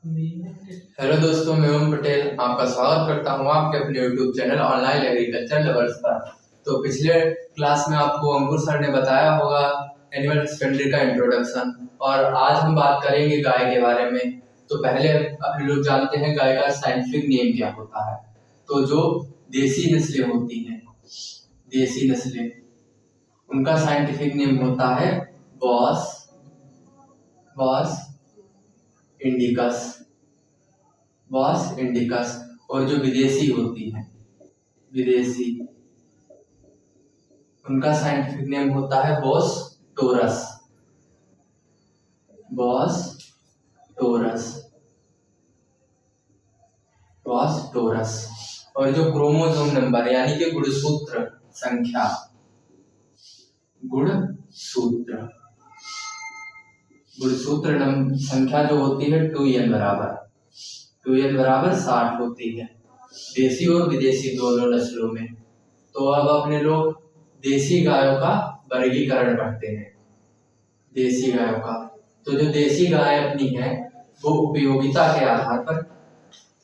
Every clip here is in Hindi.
हेलो दोस्तों, मैं ओम पटेल आपका स्वागत करता हूं आपके अपने YouTube channel online agriculture lovers पर। तो पिछले क्लास में आपको अंकुर सर ने बताया होगा एनिमल हस्बेंड्री का इंट्रोडक्शन, और आज हम बात करेंगे गाय के बारे में। तो पहले आप लोग जानते हैं गाय का साइंटिफिक नेम क्या होता है। तो जो देसी नस्लें होती हैं, देसी नस्लें, उनका साइंटिफिक नेम होता है बॉस इंडिकस, बॉस इंडिकस। और जो विदेशी होती है, विदेशी, उनका साइंटिफिक नेम होता है Bos taurus, Bos taurus, Bos taurus. और जो क्रोमोसोम नंबर यानी कि गुणसूत्र संख्या, गुणसूत्र संख्या जो होती है 2n बराबर 60 होती है, देसी और विदेशी दोनों नस्लों में। तो अब अपने लोग देसी गायों का वर्गीकरण करते हैं। देसी गायों का, तो जो देसी गाय अपनी है वो उपयोगिता के आधार पर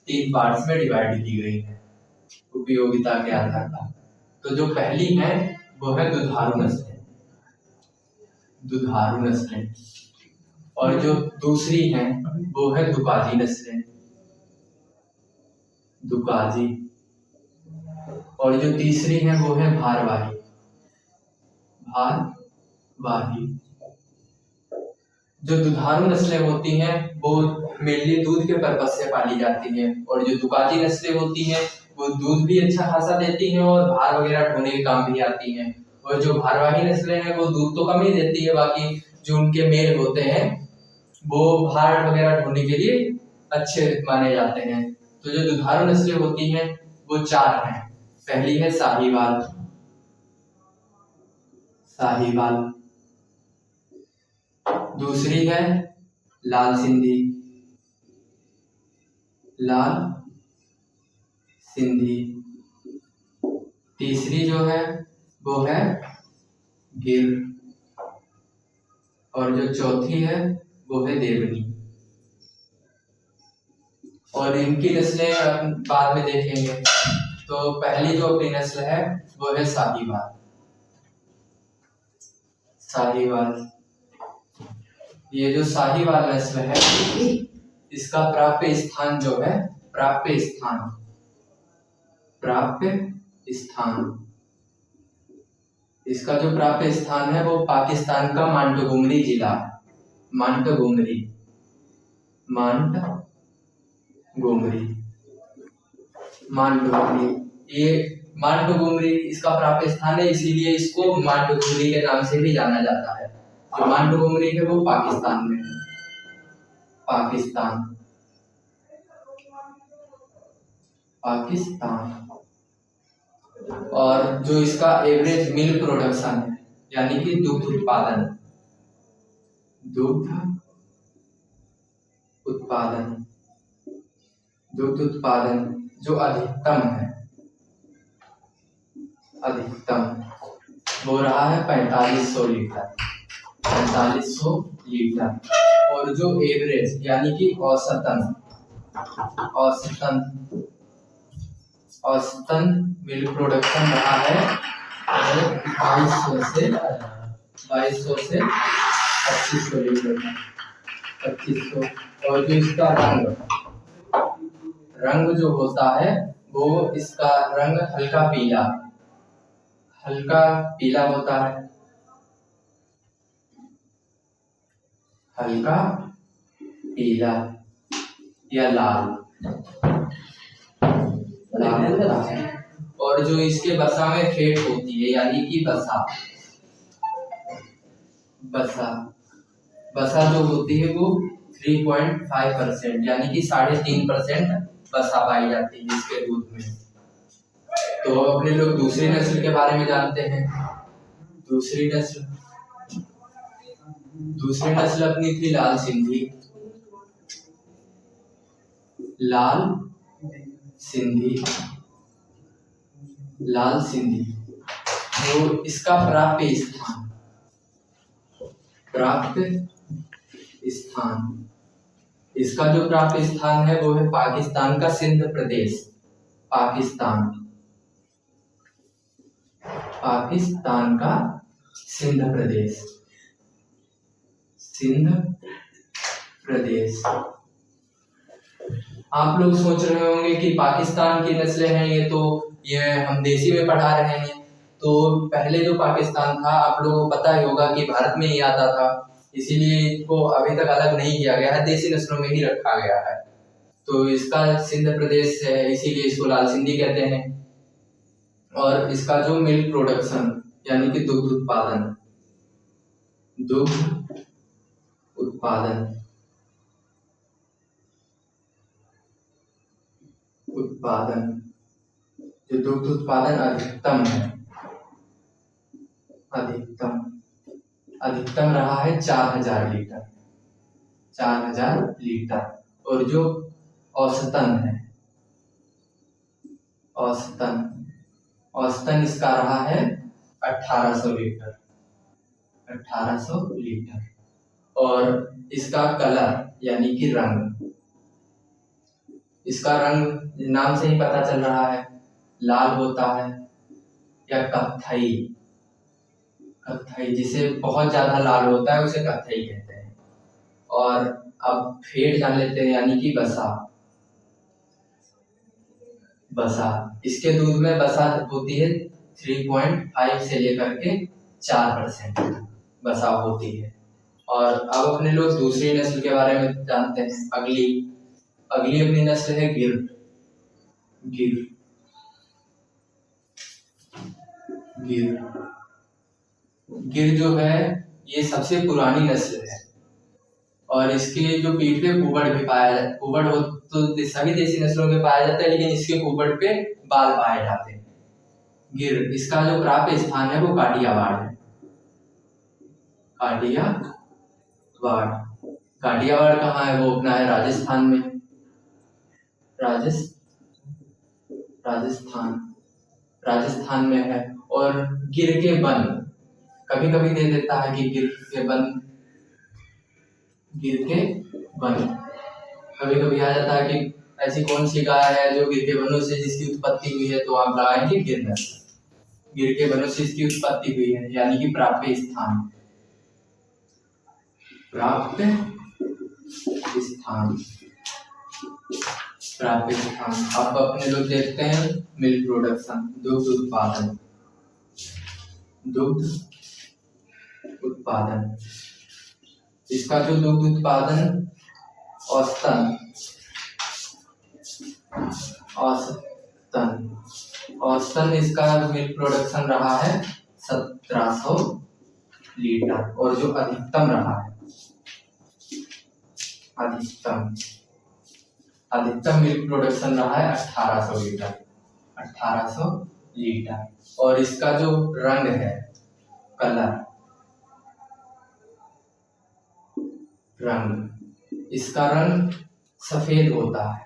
3 पार्ट्स में डिवाइड की गई है, उपयोगिता के आधार पर। तो जो पहली है वो है दुधारू नस्लें, और जो दूसरी है वो है दुकाजी नस्लें, दुकाजी। और जो तीसरी है वो है भारवाही। जो दुधारू नस्लें होती हैं वो मेनली दूध के पर्पज से पाली जाती हैं, और जो दुकाजी नस्लें होती हैं वो दूध भी अच्छा खासा देती हैं और भार वगैरह ढोने के काम भी आती हैं। और जो भारवाही नस्लें हैं वो दूध तो कम ही देती है, बाकी जो उनके मेल होते हैं वो भार वगैरह ढोने के लिए अच्छे माने जाते हैं। तो जो दुधारू नस्लें होती हैं वो 4 हैं। पहली है साहीवाल, दूसरी है लाल सिंधी, तीसरी जो है वो है गिर, और जो चौथी है वो है देवनी। और इनकी नस्लें बाद में देखेंगे। तो पहली जो अपनी नस्ल है वो है साहीवाल। ये जो साहीवाल नस्ल है इसका प्राप्य स्थान जो है, प्राप्य स्थान, इसका जो प्राप्य स्थान है वो पाकिस्तान का मांटगुमरी जिला, मांटगुमरी, ये मांटगुमरी इसका प्राप्य स्थान है, इसीलिए इसको मांटगुमरी के नाम से भी जाना जाता है। जो मांटगुमरी है वो पाकिस्तान में है, पाकिस्तान। और जो इसका एवरेज मिल्क प्रोडक्शन है यानी कि दुग्ध उत्पादन जो अधिकतम हो रहा है 4500 लीटर। और जो एवरेज यानी कि औसतन मिल्क प्रोडक्शन रहा है 2200 से 2500 लीटर, 2500। और जो इसका रंग जो होता है वो, इसका रंग हल्का पीला होता है, हल्का पीला या लाल होता है। और जो इसके बसा में फेट होती है यानी कि बसा जो होती है वो 3.5% यानी कि 3.5% बसा पाई जाती है इसके दूध में। तो अपने लोग दूसरी नस्ल के बारे में जानते हैं। दूसरी नस्ल अपनी थी लाल सिंधी। तो इसका प्राप्य स्थान इसका जो प्राप्त स्थान है वो है पाकिस्तान का सिंध प्रदेश। पाकिस्तान पाकिस्तान का सिंध प्रदेश। सिंध प्रदेश। आप लोग सोच रहे होंगे कि पाकिस्तान की नस्लें हैं ये हम देसी में पढ़ा रहे हैं। तो पहले जो पाकिस्तान था आप लोगों को पता ही होगा कि भारत में ही आता था, इसीलिए इसको अभी तक अलग नहीं किया गया है, देसी नस्लों में ही रखा गया है। तो इसका सिंध प्रदेश है, इसीलिए इसको लाल सिंधी कहते हैं। और इसका जो मिल्क प्रोडक्शन यानी कि दुग्ध उत्पादन जो दुग्ध उत्पादन अधिकतम है, अधिकतम रहा है 4000 लीटर। 4000 लीटर। और जो औसतन है, औसतन इसका रहा है 1800 लीटर। 1800 लीटर। और इसका कलर यानी कि रंग, इसका रंग नाम से ही पता चल रहा है, लाल होता है या कत्थई। जिसे बहुत ज्यादा लाल होता है उसे कत्थई कहते हैं। और अब फेट जान लेते हैं यानी कि बसा। इसके दूध में बसा होती है 3.5 से लेकर के 4% बसा होती है। और अब अपने लोग दूसरी नस्ल के बारे में जानते हैं। अगली अपनी नस्ल है गिर जो है ये सबसे पुरानी नस्ल है। और इसके जो पीठ पे कुबड़ भी पाया जाता है। कुबड़ हो तो सभी देसी नस्लों में पाया जाता है, लेकिन इसके कुबड़ पे बाल पाए जाते हैं। गिर, इसका जो प्राप्त स्थान है वो काठियावाड़ है। काठियावाड़ कहाँ है? वो अपना है राजस्थान में। राजस्थान में है। और गिर के वन कभी कभी दे देता है कि गिर के वन कभी कभी आ जाता है कि ऐसी कौन सी गाय है जो गिर के वनों से जिसकी उत्पत्ति हुई है, तो आप लगाएंगे गिर नस्ल। गिर के वनों से इसकी उत्पत्ति हुई है यानी कि प्राप्त स्थान। अब अपने लोग देखते हैं मिल्क प्रोडक्शन, दुग्ध उत्पादन। इसका जो दुग्ध उत्पादन औसतन इसका मिल्क प्रोडक्शन रहा है 1700 लीटर। और जो अधिकतम रहा है, अधिकतम मिल्क प्रोडक्शन रहा है 1800 लीटर। और इसका जो रंग है, इसका रंग सफेद होता है।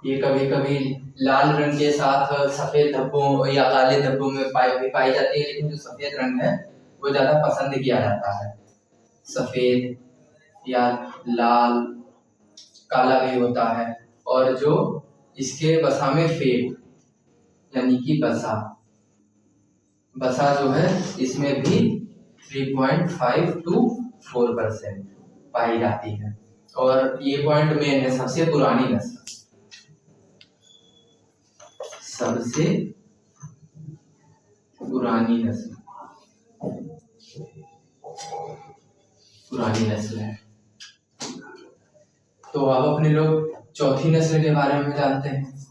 ये कभी कभी लाल रंग के साथ सफेद धब्बों या काले धब्बों में पाई जाती है, लेकिन जो सफेद रंग है वो ज्यादा पसंद किया जाता है। सफेद या लाल, काला भी होता है। और जो इसके बसा में फेट यानी कि बसा जो है इसमें भी 3.5 to 4% पाई जाती है। और ये पॉइंट मेन है, सबसे पुरानी नस्ल। पुरानी नस्ल है। तो अब अपने लोग चौथी नस्ल के बारे में जानते हैं।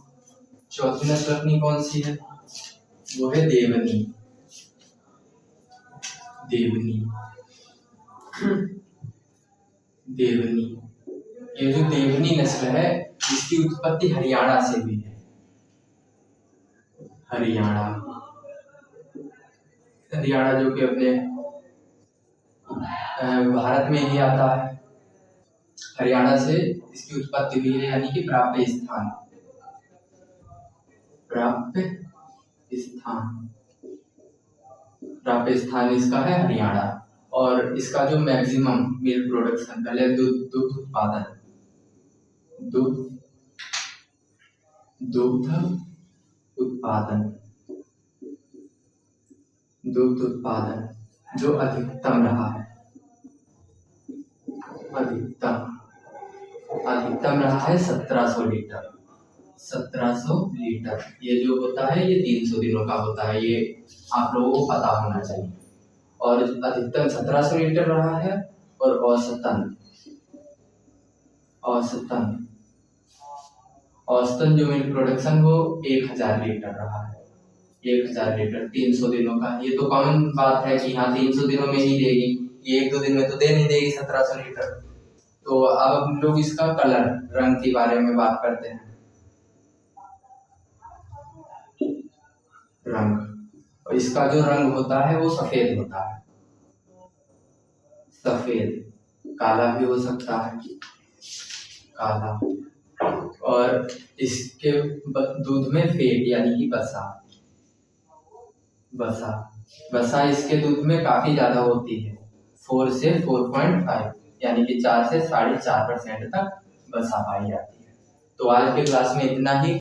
चौथी नस्ल अपनी कौन सी है? वो है देवनी। ये जो देवनी नस्ल है इसकी उत्पत्ति हरियाणा से हुई है। हरियाणा जो कि अपने भारत में ही आता है। हरियाणा से इसकी उत्पत्ति हुई है यानी कि प्राप्त स्थान इसका है हरियाणा। और इसका जो मैक्सिमम मिल्क प्रोडक्शन, पहले दुग्ध उत्पादन, दुग्ध उत्पादन जो अधिकतम रहा है, अधिकतम रहा है 1700 लीटर। 1700 लीटर ये जो होता है ये 300 दिनों का होता है, ये आप लोगों को पता होना चाहिए। और अधिकतम 1700 लीटर रहा है और औसतन जो मिल्क प्रोडक्शन वो 1000 लीटर रहा है। 1000 लीटर 300 दिनों का, ये तो कॉमन बात है कि हाँ 300 दिनों में ही देगी, ये 1-2 दिन में तो दे नहीं देगी 1700 लीटर। तो अब हम लोग इसका कलर, रंग के बारे में बात करते हैं। रंग, और इसका जो रंग होता है वो सफेद होता है, सफेद, काला भी हो सकता है, काला। और इसके दूध में फेट यानी कि वसा इसके दूध में काफी ज्यादा होती है, 4 से 4.5 यानी कि 4 से 4.5% तक वसा पाई जाती है। तो आज के क्लास में इतना ही।